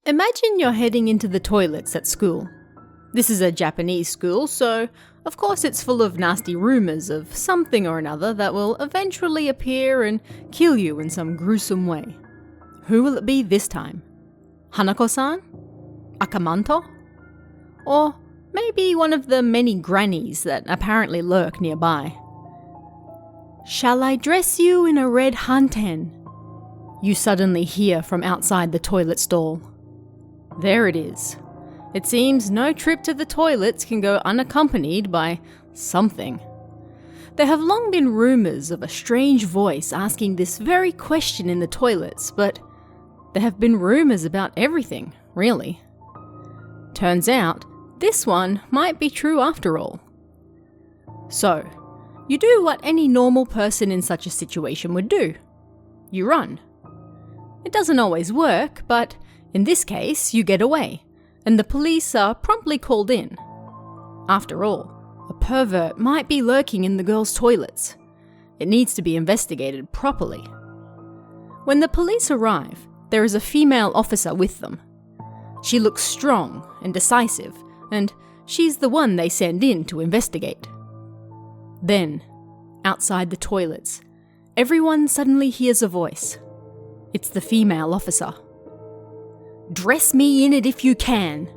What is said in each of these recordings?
Imagine you're heading into the toilets at school. This is a Japanese school, so of course it's full of nasty rumours of something or another that will eventually appear and kill you in some gruesome way. Who will it be this time? Hanako-san? Akamanto? Or maybe one of the many grannies that apparently lurk nearby. "Shall I dress you in a red Hanten?" You suddenly hear from outside the toilet stall. There it is. It seems no trip to the toilets can go unaccompanied by something. There have long been rumours of a strange voice asking this very question in the toilets, but there have been rumours about everything, really. Turns out, this one might be true after all. So, you do what any normal person in such a situation would do. You run. It doesn't always work, but in this case, you get away, and the police are promptly called in. After all, a pervert might be lurking in the girls' toilets. It needs to be investigated properly. When the police arrive, there is a female officer with them. She looks strong and decisive, and she's the one they send in to investigate. Then, outside the toilets, everyone suddenly hears a voice. It's the female officer. "Dress me in it if you can."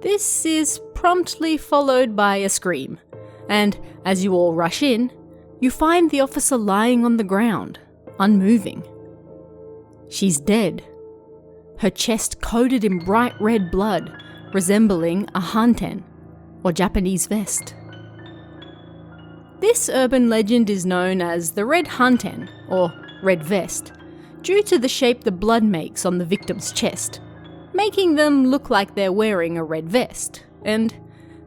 This is promptly followed by a scream, and as you all rush in, you find the officer lying on the ground, unmoving. She's dead. Her chest coated in bright red blood, resembling a hanten, or Japanese vest. This urban legend is known as the red hanten, or red vest, due to the shape the blood makes on the victim's chest, making them look like they're wearing a red vest. And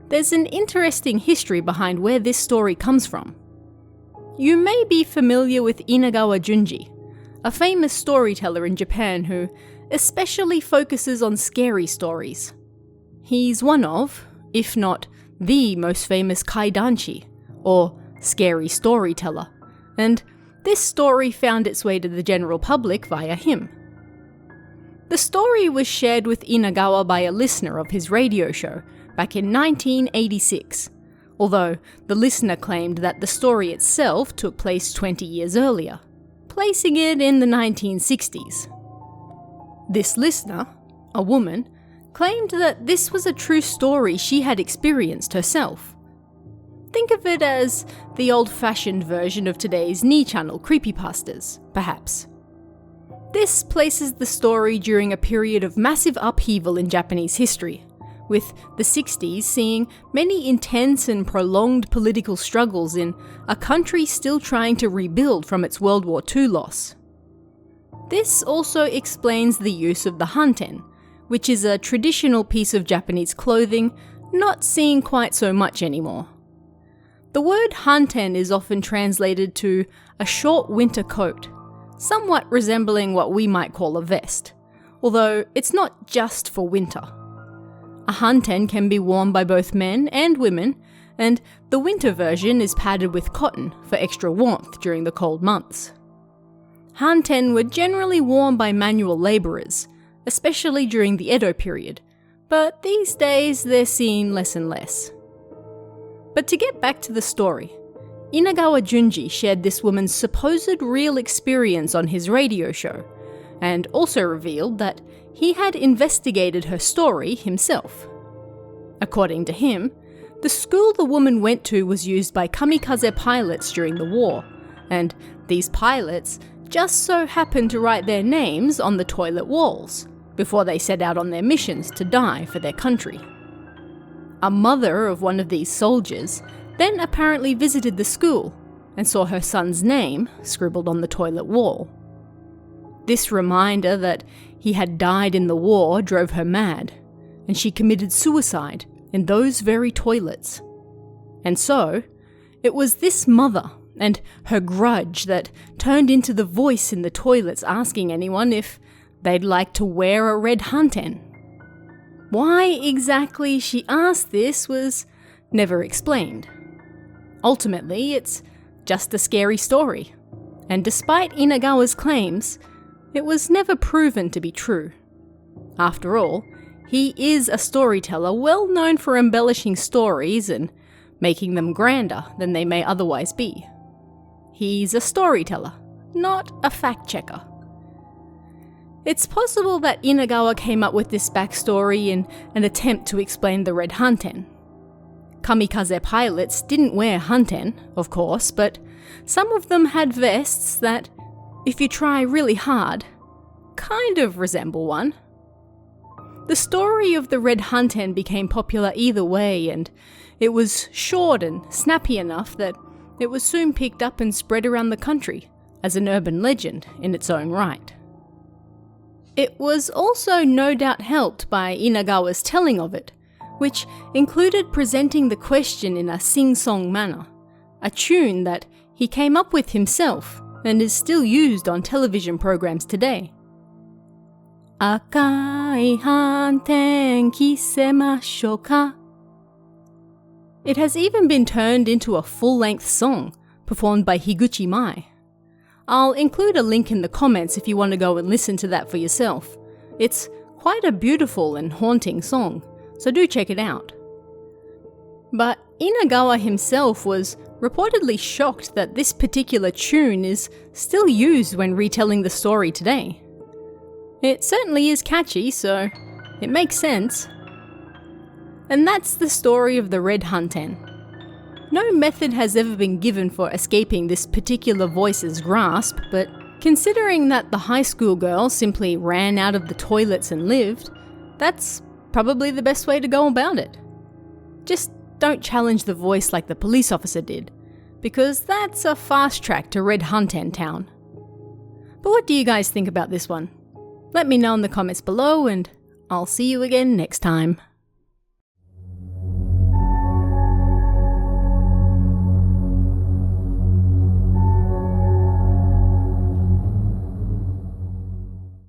there's an interesting history behind where this story comes from. You may be familiar with Inagawa Junji, a famous storyteller in Japan who especially focuses on scary stories. He's one of, if not the most famous kaidanshi, or scary storyteller, and this story found its way to the general public via him. The story was shared with Inagawa by a listener of his radio show back in 1986, although the listener claimed that the story itself took place 20 years earlier, placing it in the 1960s. This listener, a woman, claimed that this was a true story she had experienced herself. Think of it as the old-fashioned version of today's Ni-channel creepypastas, perhaps. This places the story during a period of massive upheaval in Japanese history, with the 60s seeing many intense and prolonged political struggles in a country still trying to rebuild from its World War II loss. This also explains the use of the hanten, which is a traditional piece of Japanese clothing not seen quite so much anymore. The word hanten is often translated to a short winter coat, somewhat resembling what we might call a vest, although it's not just for winter. A hanten can be worn by both men and women, and the winter version is padded with cotton for extra warmth during the cold months. Hanten were generally worn by manual labourers, especially during the Edo period, but these days they're seen less and less. But to get back to the story, Inagawa Junji shared this woman's supposed real experience on his radio show, and also revealed that he had investigated her story himself. According to him, the school the woman went to was used by kamikaze pilots during the war, and these pilots just so happened to write their names on the toilet walls before they set out on their missions to die for their country. A mother of one of these soldiers then apparently visited the school and saw her son's name scribbled on the toilet wall. This reminder that he had died in the war drove her mad, and she committed suicide in those very toilets. And so, it was this mother and her grudge that turned into the voice in the toilets asking anyone if they'd like to wear a red hanten. Why exactly she asked this was never explained. Ultimately, it's just a scary story, and despite Inagawa's claims, it was never proven to be true. After all, he is a storyteller well known for embellishing stories and making them grander than they may otherwise be. He's a storyteller, not a fact-checker. It's possible that Inagawa came up with this backstory in an attempt to explain the red Hanten. Kamikaze pilots didn't wear Hanten, of course, but some of them had vests that, if you try really hard, kind of resemble one. The story of the red Hanten became popular either way, and it was short and snappy enough that it was soon picked up and spread around the country as an urban legend in its own right. It was also no doubt helped by Inagawa's telling of it, which included presenting the question in a sing-song manner, a tune that he came up with himself and is still used on television programs today. Akai Hanten kisemashou ka. It has even been turned into a full-length song, performed by Higuchi Mai. I'll include a link in the comments if you want to go and listen to that for yourself. It's quite a beautiful and haunting song, so do check it out. But Inagawa himself was reportedly shocked that this particular tune is still used when retelling the story today. It certainly is catchy, so it makes sense. And that's the story of the red Hanten. No method has ever been given for escaping this particular voice's grasp, but considering that the high school girl simply ran out of the toilets and lived, that's probably the best way to go about it. Just don't challenge the voice like the police officer did, because that's a fast track to Red Hanten Town. But what do you guys think about this one? Let me know in the comments below, and I'll see you again next time.